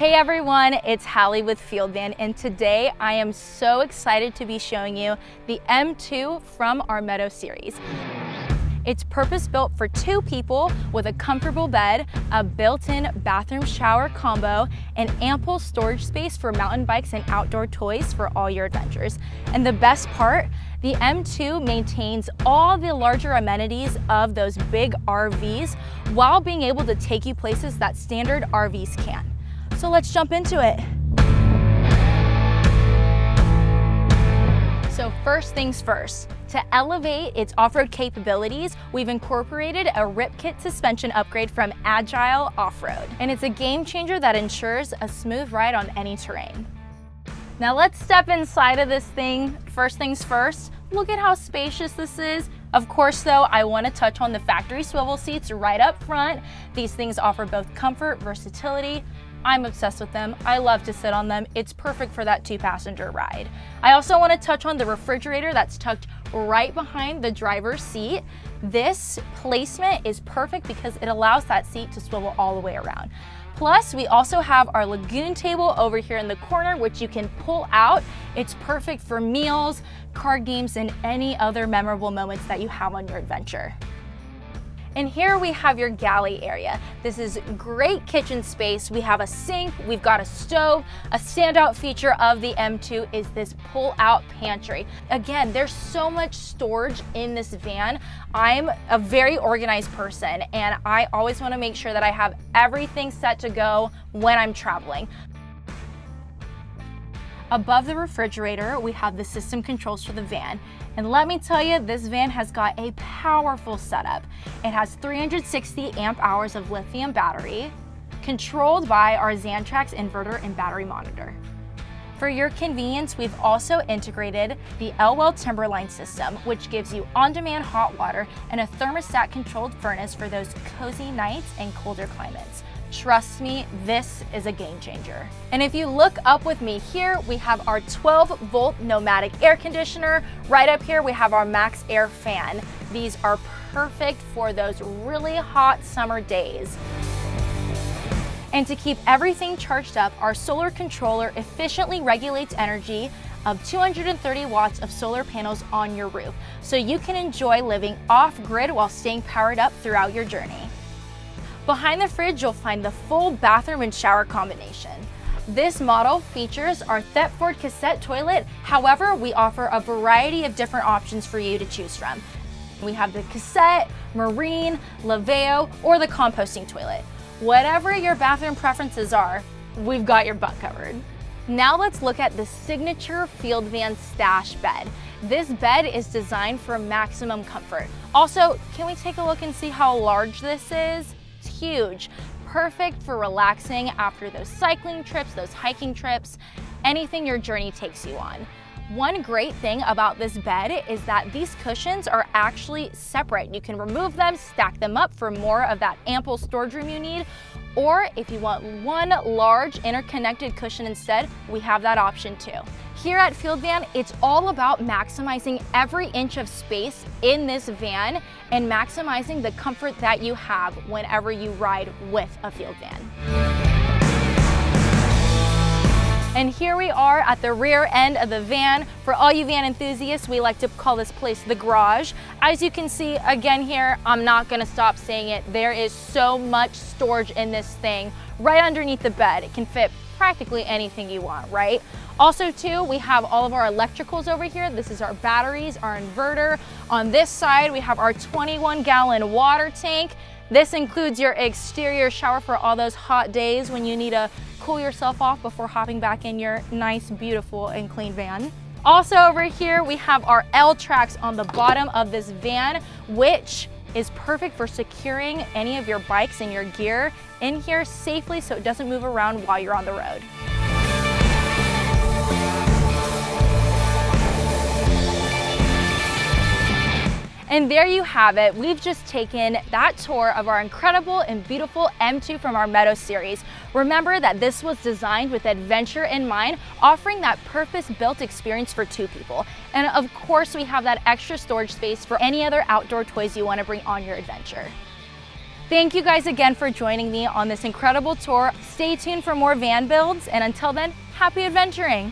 Hey everyone, it's Halle with Field Van, and today I am so excited to be showing you the M2 from our Meadow Series. It's purpose-built for two people with a comfortable bed, a built-in bathroom shower combo, and ample storage space for mountain bikes and outdoor toys for all your adventures. And the best part, the M2 maintains all the larger amenities of those big RVs while being able to take you places that standard RVs can't. So let's jump into it. So first things first, to elevate its off-road capabilities, we've incorporated a rip kit suspension upgrade from Agile Off-Road. And it's a game changer that ensures a smooth ride on any terrain. Now let's step inside of this thing. First things first, look at how spacious this is. Of course though, I want to touch on the factory swivel seats right up front. These things offer both comfort, versatility. I'm obsessed with them. I love to sit on them. It's perfect for that two-passenger ride. I also want to touch on the refrigerator that's tucked right behind the driver's seat. This placement is perfect because it allows that seat to swivel all the way around. Plus, we also have our lagoon table over here in the corner, which you can pull out. It's perfect for meals, card games, and any other memorable moments that you have on your adventure. And here we have your galley area. This is great kitchen space. We have a sink, we've got a stove. A standout feature of the M2 is this pull-out pantry. Again, there's so much storage in this van. I'm a very organized person and I always want to make sure that I have everything set to go when I'm traveling. Above the refrigerator, we have the system controls for the van. And let me tell you, this van has got a powerful setup. It has 360 amp hours of lithium battery, controlled by our Xantrax inverter and battery monitor. For your convenience, we've also integrated the Elwell Timberline system, which gives you on-demand hot water and a thermostat-controlled furnace for those cozy nights and colder climates. Trust me, this is a game changer. And if you look up with me here, we have our 12-volt pneumatic air conditioner. Right up here, we have our Max Air fan. These are perfect for those really hot summer days. And to keep everything charged up, our solar controller efficiently regulates energy of 230 watts of solar panels on your roof, so you can enjoy living off-grid while staying powered up throughout your journey. Behind the fridge, you'll find the full bathroom and shower combination. This model features our Thetford cassette toilet. However, we offer a variety of different options for you to choose from. We have the cassette, marine, Laveo, or the composting toilet. Whatever your bathroom preferences are, we've got your butt covered. Now let's look at the signature Field Van stash bed. This bed is designed for maximum comfort. Also, can we take a look and see how large this is? It's huge, perfect for relaxing after those cycling trips, those hiking trips, anything your journey takes you on. One great thing about this bed is that these cushions are actually separate. You can remove them, stack them up for more of that ample storage room you need, or if you want one large interconnected cushion instead, we have that option too. Here at Field Van, it's all about maximizing every inch of space in this van and maximizing the comfort that you have whenever you ride with a Field Van. And here we are at the rear end of the van. For all you van enthusiasts, we like to call this place the garage. As you can see, again here, I'm not gonna stop saying it, there is so much storage in this thing right underneath the bed. It can fit practically anything you want, right? Also too, we have all of our electricals over here. This is our batteries, our inverter. On this side, we have our 21-gallon water tank. This includes your exterior shower for all those hot days when you need to cool yourself off before hopping back in your nice, beautiful, and clean van. Also over here, we have our L-tracks on the bottom of this van, which is perfect for securing any of your bikes and your gear in here safely so it doesn't move around while you're on the road. And there you have it. We've just taken that tour of our incredible and beautiful M2 from our Meadow Series. Remember that this was designed with adventure in mind, offering that purpose-built experience for two people. And of course, we have that extra storage space for any other outdoor toys you want to bring on your adventure. Thank you guys again for joining me on this incredible tour. Stay tuned for more van builds, and until then, happy adventuring.